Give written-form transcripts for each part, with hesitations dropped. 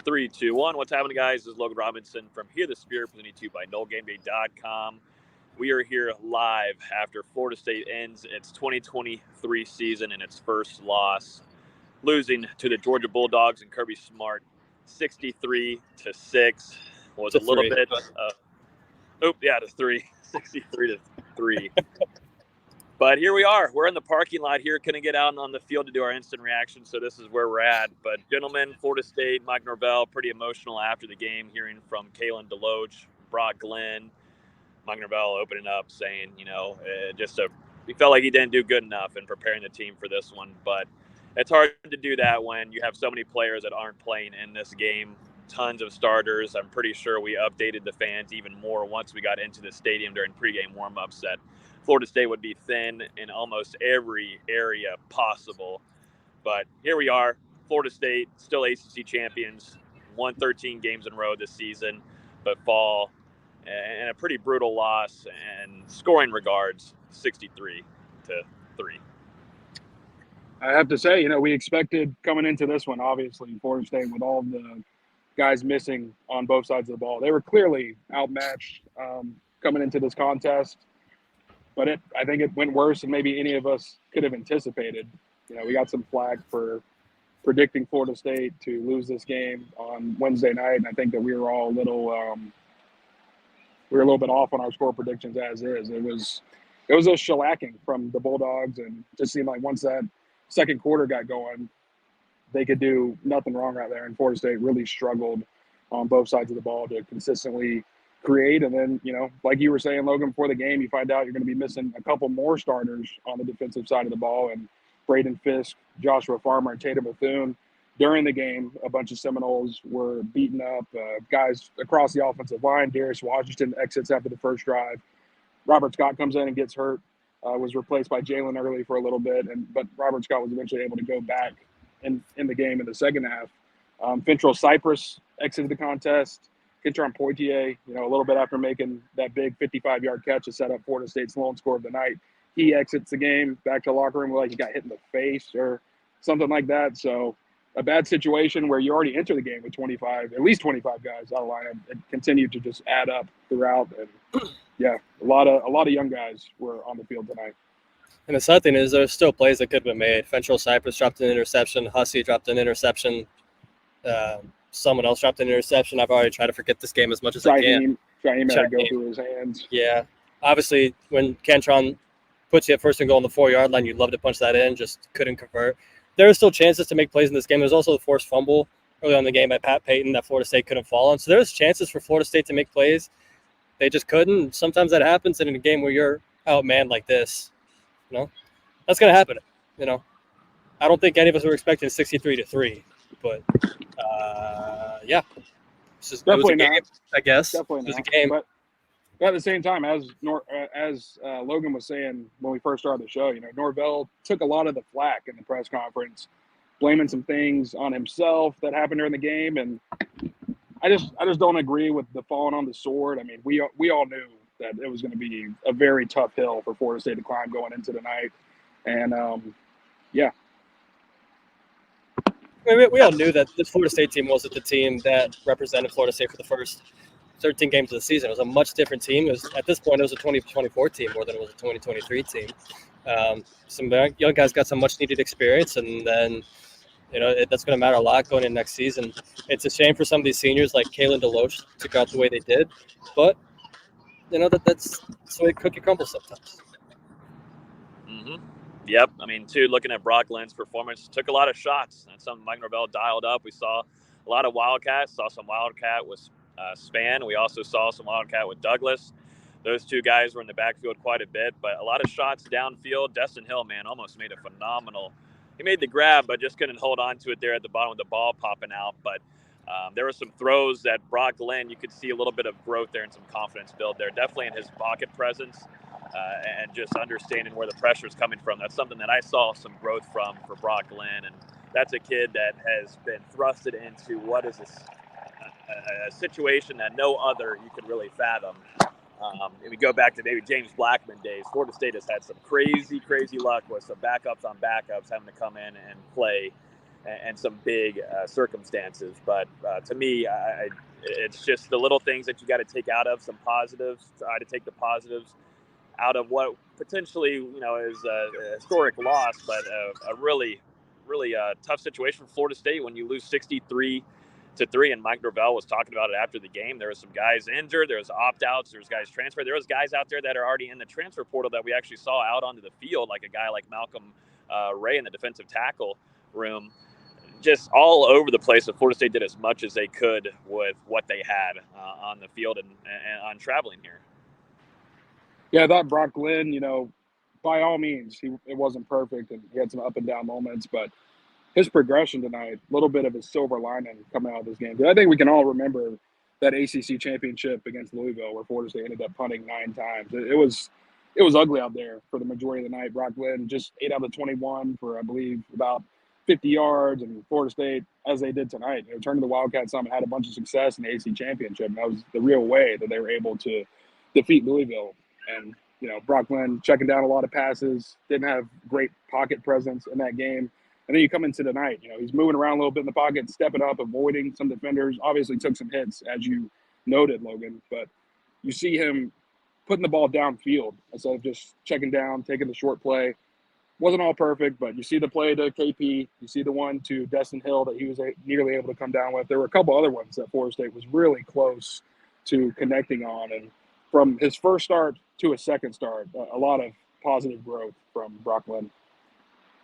3, 2, 1. What's happening, guys? This is Logan Robinson from Here the Spirit, presented to you by NoleGameDay.com. We are here live after Florida State ends its 2023 season and its first loss, losing to the Georgia Bulldogs and Kirby Smart 63-6. Was a little bit to 3. 63-3. But here we are. We're in the parking lot here. Couldn't get out on the field to do our instant reaction, so this is where we're at. But, gentlemen, Florida State, Mike Norvell, pretty emotional after the game, hearing from Kalen DeLoach, Brock Glenn. Mike Norvell opening up saying, he felt like he didn't do good enough in preparing the team for this one. But it's hard to do that when you have so many players that aren't playing in this game. Tons of starters. I'm pretty sure we updated the fans even more once we got into the stadium during pregame warm-ups that Florida State would be thin in almost every area possible. But here we are, Florida State, still ACC champions, won 13 games in a row this season, but fall in a pretty brutal loss and scoring regards, 63-3. I have to say, we expected coming into this one, obviously, Florida State with all the guys missing on both sides of the ball. They were clearly outmatched coming into this contest. But I think it went worse than maybe any of us could have anticipated. We got some flack for predicting Florida State to lose this game on Wednesday night, and I think that we were all a little bit off on our score predictions as is. It was a shellacking from the Bulldogs, and it just seemed like once that second quarter got going, they could do nothing wrong right there. And Florida State really struggled on both sides of the ball to consistently create. And then, like you were saying, Logan, before the game, you find out you're going to be missing a couple more starters on the defensive side of the ball. And Braden Fisk, Joshua Farmer, and Tatum Bethune. During the game, a bunch of Seminoles were beaten up. Guys across the offensive line. Darius Washington exits after the first drive. Robert Scott comes in and gets hurt. Was replaced by Jalen Early for a little bit. But Robert Scott was eventually able to go back in the game in the second half. Fentrell Cypress exited the contest. Kentron Poitier, a little bit after making that big 55-yard catch to set up Florida State's lone score of the night, he exits the game back to the locker room like he got hit in the face or something like that. So a bad situation where you already enter the game with at least 25 guys out of lineup, and continued to just add up throughout. And yeah, a lot of young guys were on the field tonight. And the sad thing is there's still plays that could have been made. Fentrell Cypress dropped an interception. Hussey dropped an interception. Someone else dropped an interception. I've already tried to forget this game as much as I can. Shaheem had to go through his hands. Yeah. Obviously, when Kentron puts you at first and goal on the 4-yard line, you'd love to punch that in, just couldn't convert. There are still chances to make plays in this game. There's also the forced fumble early on in the game by Pat Payton that Florida State couldn't fall on. So there's chances for Florida State to make plays. They just couldn't. Sometimes that happens, and in a game where you're outmanned like this, that's going to happen. I don't think any of us were expecting 63-3, but yeah, definitely it was a game, not. I guess. Definitely it was not. a game. But at the same time, as Logan was saying when we first started the show, Norvell took a lot of the flack in the press conference, blaming some things on himself that happened during the game, and I just don't agree with the falling on the sword. I mean, we all knew that it was going to be a very tough hill for Florida State to climb going into the night, and yeah. We all knew that this Florida State team wasn't the team that represented Florida State for the first 13 games of the season. It was a much different team. At this point, it was a 2024 team more than it was a 2023 team. Some young guys got some much-needed experience, and then that's going to matter a lot going in next season. It's a shame for some of these seniors like Kalen DeLoach to go out the way they did, but that's the way cookie crumbles sometimes. Mm-hmm. Yep. I mean, too, looking at Brock Glenn's performance, took a lot of shots. That's something Mike Norvell dialed up. We saw a lot of Wildcats, saw some Wildcat with Span. We also saw some Wildcat with Douglas. Those two guys were in the backfield quite a bit, but a lot of shots downfield. Dustin Hill, man, almost made a phenomenal. He made the grab, but just couldn't hold on to it there at the bottom of the ball popping out. But there were some throws that Brock Glenn, you could see a little bit of growth there and some confidence build there, definitely in his pocket presence. And just understanding where the pressure is coming from. That's something that I saw some growth from for Brock Glenn. And that's a kid that has been thrusted into what is a situation that no other you could really fathom. If we go back to maybe James Blackman days, Florida State has had some crazy luck with some backups on backups having to come in and play. and some big circumstances. But to me, it's just the little things that you got to take out of some positives. Try to take the positives out of what potentially is a historic loss, but a really tough situation for Florida State when you lose 63-3. And Mike Norvell was talking about it after the game. There was some guys injured. There was opt-outs. There's guys transferred. There was guys out there that are already in the transfer portal that we actually saw out onto the field, like a guy like Malcolm Ray in the defensive tackle room. Just all over the place. Florida State did as much as they could with what they had on the field and on traveling here. Yeah, I thought Brock Glenn, by all means, it wasn't perfect and he had some up and down moments, but his progression tonight, a little bit of his silver lining coming out of this game. I think we can all remember that ACC championship against Louisville where Florida State ended up punting 9 times. It was ugly out there for the majority of the night. Brock Glenn just 8 out of 21 for, I believe, about 50 yards, and Florida State, as they did tonight, turned to the Wildcats some and had a bunch of success in the ACC championship. And that was the real way that they were able to defeat Louisville. And, Brock Glenn checking down a lot of passes, didn't have great pocket presence in that game. And then you come into tonight, he's moving around a little bit in the pocket, stepping up, avoiding some defenders, obviously took some hits, as you noted, Logan. But you see him putting the ball downfield instead of just checking down, taking the short play. Wasn't all perfect, but you see the play to KP. You see the one to Dustin Hill that he was nearly able to come down with. There were a couple other ones that Florida State was really close to connecting on. And from his first start to his second start, a lot of positive growth from Brock Glenn.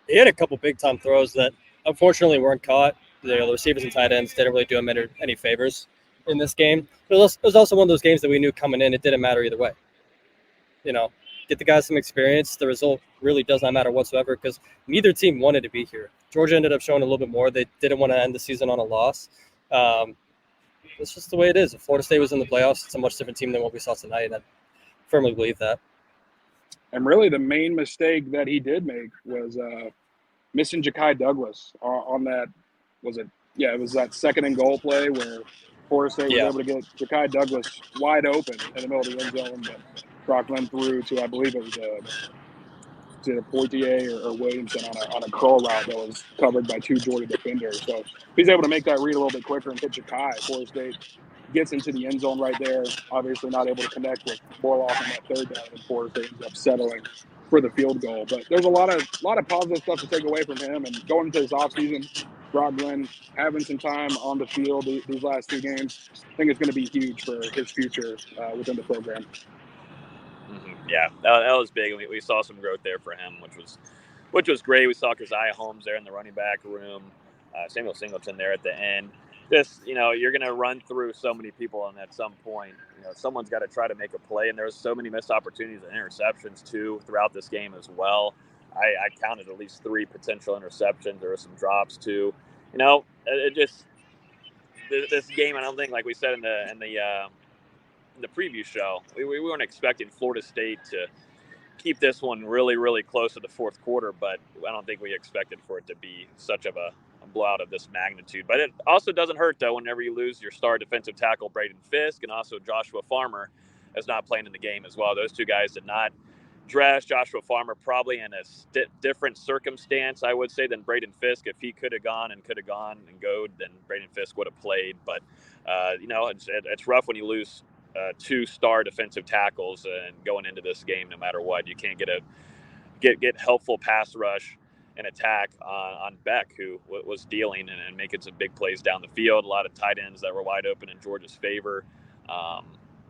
He had a couple big-time throws that unfortunately weren't caught. The receivers and tight ends didn't really do him any favors in this game. It was also one of those games that we knew coming in it didn't matter either way. Get the guys some experience. The result really does not matter whatsoever because neither team wanted to be here. Georgia ended up showing a little bit more. They didn't want to end the season on a loss. It's just the way it is. If Florida State was in the playoffs, it's a much different team than what we saw tonight, and I firmly believe that. And really the main mistake that he did make was missing Ja'Kai Douglas on that, it was that second and goal play where Florida State was able to get Ja'Kai Douglas wide open in the middle of the end zone, but Brock Glenn threw to, I believe it was to Poitier or Williamson on a curl route that was covered by 2 Georgia defenders. So if he's able to make that read a little bit quicker and hit Ja'Kai, Florida State gets into the end zone right there, obviously not able to connect with Borloff on that third down, and Florida State ends up settling for the field goal. But there's a lot of positive stuff to take away from him. And going into this offseason, Brock Glenn having some time on the field these last 2 games, I think it's going to be huge for his future within the program. Mm-hmm. Yeah, that was big. We saw some growth there for him, which was great. We saw Keziah Holmes there in the running back room, Samuel Singleton there at the end. Just, you're going to run through so many people, and at some point, someone's got to try to make a play. And there was so many missed opportunities and interceptions, too, throughout this game as well. I counted at least 3 potential interceptions. There were some drops, too. It just – this game, I don't think, like we said in the preview show, we weren't expecting Florida State to keep this one really, really close to the fourth quarter, but I don't think we expected for it to be such of a blowout of this magnitude. But it also doesn't hurt, though, whenever you lose your star defensive tackle, Braden Fisk, and also Joshua Farmer is not playing in the game as well. Those 2 guys did not dress. Joshua Farmer probably in a different circumstance, I would say, than Braden Fisk. If he could have gone and goed, then Braden Fisk would have played. But, it's rough when you lose 2 star defensive tackles and going into this game, no matter what. You can't get helpful pass rush and attack on Beck, who was dealing and making some big plays down the field. A lot of tight ends that were wide open in Georgia's favor.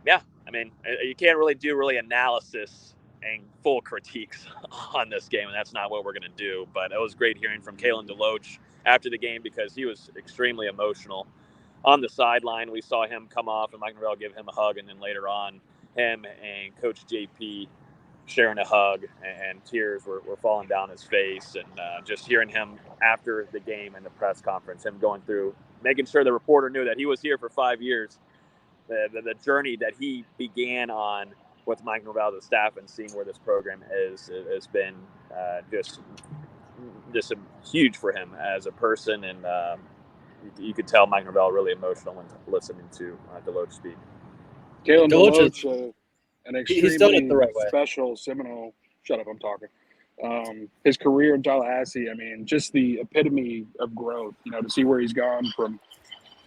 You can't really do analysis and full critiques on this game, and that's not what we're going to do. But it was great hearing from Kalen DeLoach after the game because he was extremely emotional on the sideline. We saw him come off and Mike Norvell give him a hug, and then later on him and Coach JP sharing a hug, and tears were falling down his face. And just hearing him after the game in the press conference, him going through, making sure the reporter knew that he was here for 5 years, the journey that he began on with Mike Norvell, the staff, and seeing where this program is has been just huge for him as a person. And you could tell Mike Norvell really emotional when listening to DeLoach speak. Kalen DeLoach, an extremely he's done it the right way. special Seminole. Shut up, I'm talking. his career in Tallahassee, I mean, just the epitome of growth, to see where he's gone from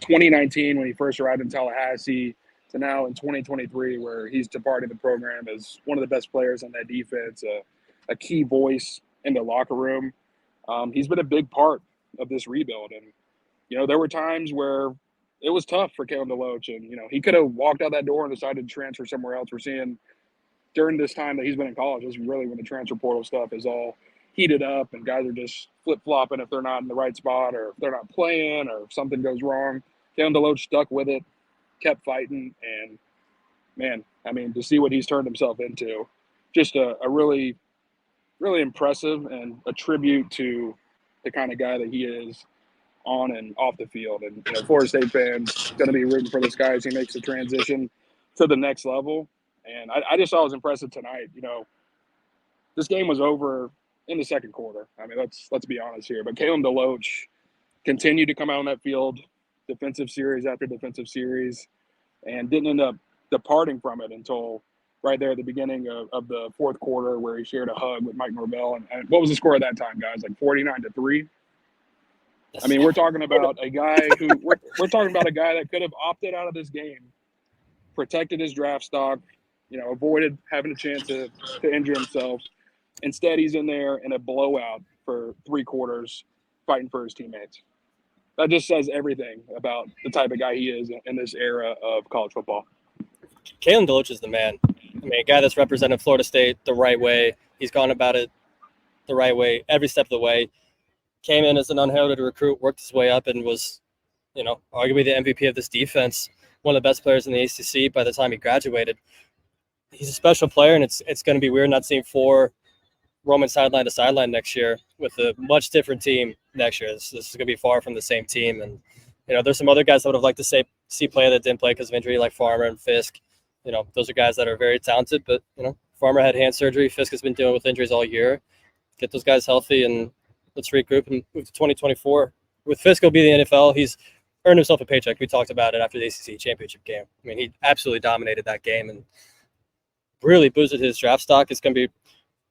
2019 when he first arrived in Tallahassee to now in 2023 where he's departing the program as one of the best players on that defense, a key voice in the locker room. He's been a big part of this rebuild. And, there were times where it was tough for Kalen DeLoach. And, he could have walked out that door and decided to transfer somewhere else. We're seeing during this time that he's been in college is really when the transfer portal stuff is all heated up and guys are just flip-flopping if they're not in the right spot or if they're not playing or if something goes wrong. Kalen DeLoach stuck with it, kept fighting, and, man, I mean, to see what he's turned himself into, just a really, really impressive and a tribute to the kind of guy that he is on and off the field. And, Florida State fans going to be rooting for this guy as he makes the transition to the next level. And I just thought it was impressive tonight. This game was over in the second quarter. I mean, let's be honest here. But Kalen DeLoach continued to come out on that field, defensive series after defensive series, and didn't end up departing from it until right there at the beginning of the fourth quarter where he shared a hug with Mike Norvell. And what was the score at that time, guys? Like 49-3? I mean, we're talking about a guy that could have opted out of this game, protected his draft stock, avoided having a chance to injure himself. Instead, he's in there in a blowout for 3 quarters fighting for his teammates. That just says everything about the type of guy he is in this era of college football. Kalen DeLoach is the man. I mean, a guy that's represented Florida State the right way. He's gone about it the right way every step of the way. Came in as an unheralded recruit, worked his way up, and was, arguably the MVP of this defense, one of the best players in the ACC by the time he graduated. He's a special player, and it's going to be weird not seeing 4 Roman sideline to sideline next year with a much different team next year. This is going to be far from the same team. And, there's some other guys that would have liked to see play that didn't play because of injury, like Farmer and Fisk. Those are guys that are very talented, but, Farmer had hand surgery. Fisk has been dealing with injuries all year. Get those guys healthy, and let's regroup and move to 2024. With Fisk, he'll be the NFL. He's earned himself a paycheck. We talked about it after the ACC championship game. I mean, he absolutely dominated that game and really boosted his draft stock. It's going to be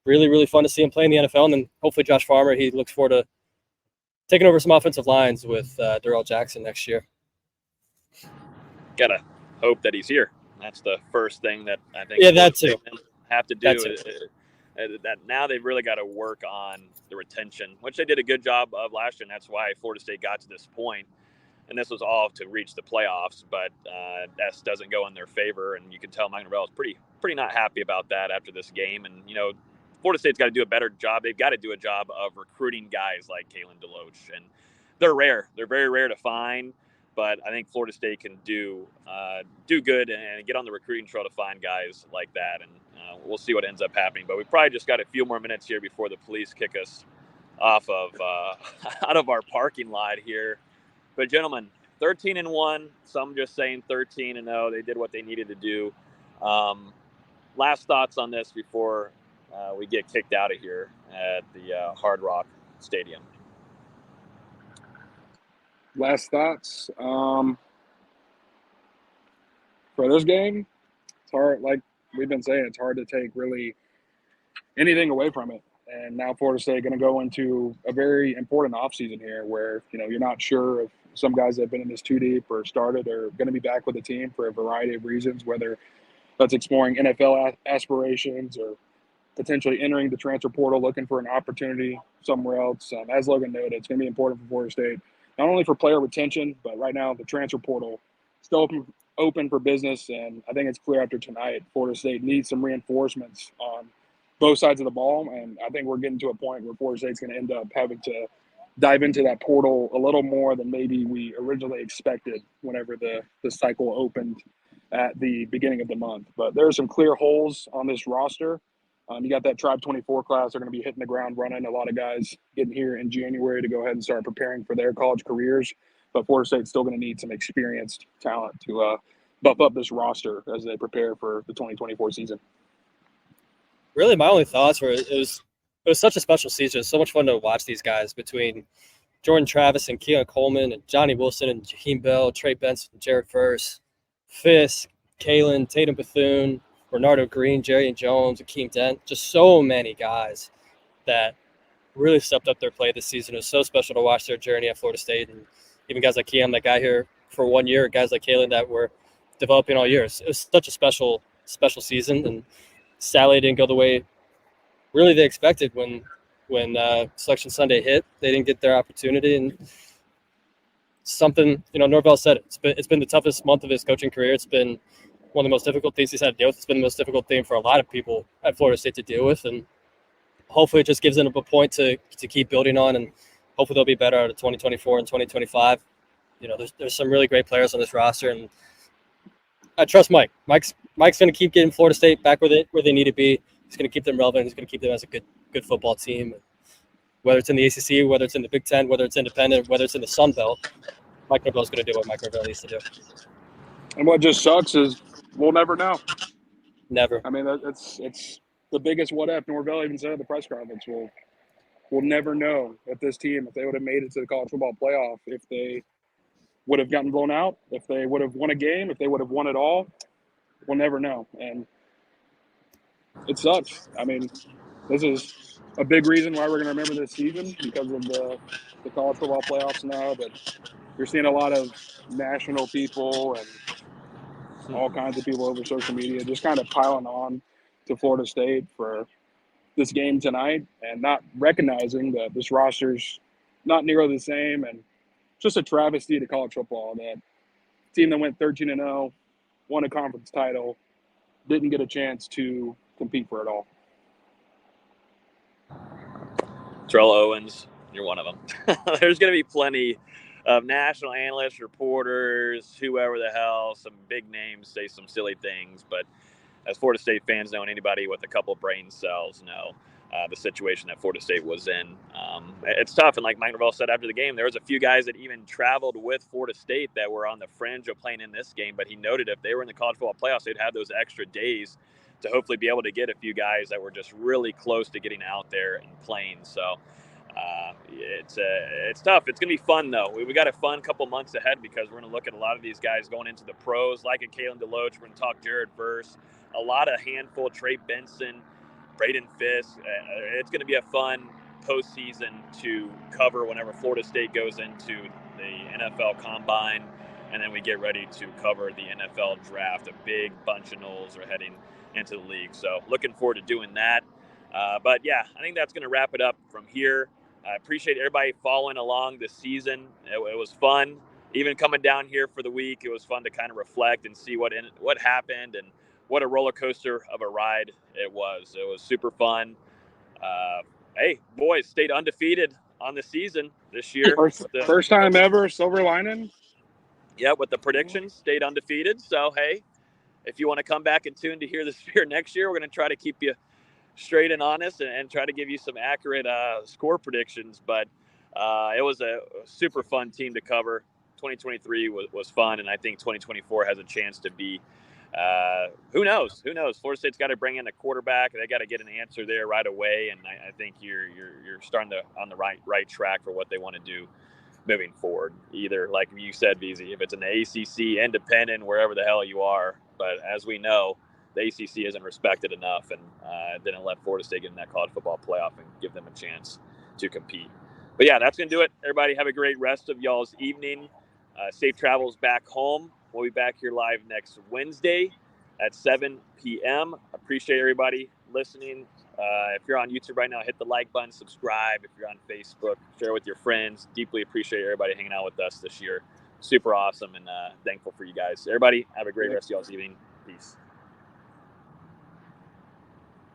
really, really fun to see him play in the NFL. And then hopefully Josh Farmer, he looks forward to taking over some offensive lines with Darrell Jackson next year. Gotta hope that he's here. That's the first thing that I think that too. Have to do. That now they've really got to work on the retention, which they did a good job of last year, and that's why Florida State got to this point. And this was all to reach the playoffs, but that doesn't go in their favor. And you can tell Mike Norvell is pretty not happy about that after this game. And, Florida State's got to do a better job. They've got to do a job of recruiting guys like Kalen DeLoach. And they're rare. They're very rare to find. But I think Florida State can do good and get on the recruiting trail to find guys like that. And we'll see what ends up happening. But we probably just got a few more minutes here before the police kick us off of out of our parking lot here. But gentlemen, 13-1. Some just saying 13-0. They did what they needed to do. Last thoughts on this before we get kicked out of here at the Hard Rock Stadium. Last thoughts. For this game, it's hard. Like we've been saying, it's hard to take really anything away from it. And now Florida State going to go into a very important offseason here where, you're not sure if some guys that have been in this too deep or started are going to be back with the team for a variety of reasons, whether that's exploring NFL aspirations or potentially entering the transfer portal, looking for an opportunity somewhere else. As Logan noted, it's going to be important for Florida State, not only for player retention, but right now the transfer portal still open for business. And I think it's clear after tonight, Florida State needs some reinforcements on both sides of the ball. And I think we're getting to a point where Florida State's going to end up having to dive into that portal a little more than maybe we originally expected whenever the cycle opened at the beginning of the month. But there are some clear holes on this roster. You got that Tribe 24 class. They're going to be hitting the ground running. A lot of guys getting here in January to go ahead and start preparing for their college careers. But Florida State's still going to need some experienced talent to buff up this roster as they prepare for the 2024 season. Really, my only thoughts were it was such a special season. It was so much fun to watch these guys between Jordan Travis and Keon Coleman and Johnny Wilson and Jaheim Bell, Trey Benson, Jared Verse, Fisk, Kalen, Tatum Bethune, Bernardo Green, Jerry Jones, Akeem Dent. Just so many guys that really stepped up their play this season. It was so special to watch their journey at Florida State, and even guys like Keon that got here for 1 year, guys like Kalen that were developing all year. It was such a special season, and sadly didn't go the way really they expected when Selection Sunday hit. They didn't get their opportunity, and something, Norvell said it's been the toughest month of his coaching career. It's been one of the most difficult things he's had to deal with. It's been the most difficult thing for a lot of people at Florida State to deal with, and hopefully it just gives them a point to keep building on, and hopefully they'll be better out of 2024 and 2025. There's some really great players on this roster, and I trust Mike. Mike's going to keep getting Florida State back where they need to be. He's going to keep them relevant. He's going to keep them as a good football team. Whether it's in the ACC, whether it's in the Big Ten, whether it's independent, whether it's in the Sun Belt, Mike Norvell's going to do what Mike Norvell needs to do. And what just sucks is we'll never know. Never. I mean, it's the biggest what if. Norvell even said at the press conference, we'll never know if this team, if they would have made it to the college football playoff, if they would have gotten blown out, if they would have won a game, if they would have won it all. We'll never know. And it sucks. I mean, this is a big reason why we're going to remember this season, because of the college football playoffs now. But you're seeing a lot of national people and all kinds of people over social media just kind of piling on to Florida State for this game tonight and not recognizing that this roster's not nearly the same, and just a travesty to college football that team that went 13-0, won a conference title, didn't get a chance to compete for it all. Terrell Owens, you're one of them. There's going to be plenty of national analysts, reporters, whoever the hell, some big names say some silly things. But as Florida State fans know, and anybody with a couple brain cells know the situation that Florida State was in. It's tough. And like Mike Norvell said after the game, there was a few guys that even traveled with Florida State that were on the fringe of playing in this game. But he noted if they were in the college football playoffs, they'd have those extra days to hopefully be able to get a few guys that were just really close to getting out there and playing. So it's tough. It's going to be fun, though. We got a fun couple months ahead because we're going to look at a lot of these guys going into the pros, like a Kalen DeLoach. We're going to talk Jared Verse, a lot of handful, Trey Benson, Braden Fisk. It's going to be a fun postseason to cover whenever Florida State goes into the NFL Combine, and then we get ready to cover the NFL Draft. A big bunch of Noles are heading into the league. So looking forward to doing that. But yeah, I think that's going to wrap it up from here. I appreciate everybody following along this season. It was fun. Even coming down here for the week, it was fun to kind of reflect and see what happened and what a roller coaster of a ride it was. It was super fun. Hey, boys, stayed undefeated on the season this year. First time ever, silver lining. Yeah, with the predictions, stayed undefeated. So, hey, if you want to come back and tune to hear the Sphere next year, we're going to try to keep you straight and honest and try to give you some accurate score predictions. But it was a super fun team to cover. 2023 was fun, and I think 2024 has a chance to be who knows? Florida State's got to bring in a quarterback. They got to get an answer there right away, and I think you're starting on the right track for what they want to do moving forward. Either, like you said, BZ, if it's an ACC, independent, wherever the hell you are. But as we know, the ACC isn't respected enough, and didn't let Florida State get in that college football playoff and give them a chance to compete. But yeah, that's going to do it. Everybody have a great rest of y'all's evening. Safe travels back home. We'll be back here live next Wednesday at 7 p.m. Appreciate everybody listening. If you're on YouTube right now, hit the like button, subscribe. If you're on Facebook, share with your friends. Deeply appreciate everybody hanging out with us this year. Super awesome, and thankful for you guys. Everybody, have a great rest of y'all's evening. Peace.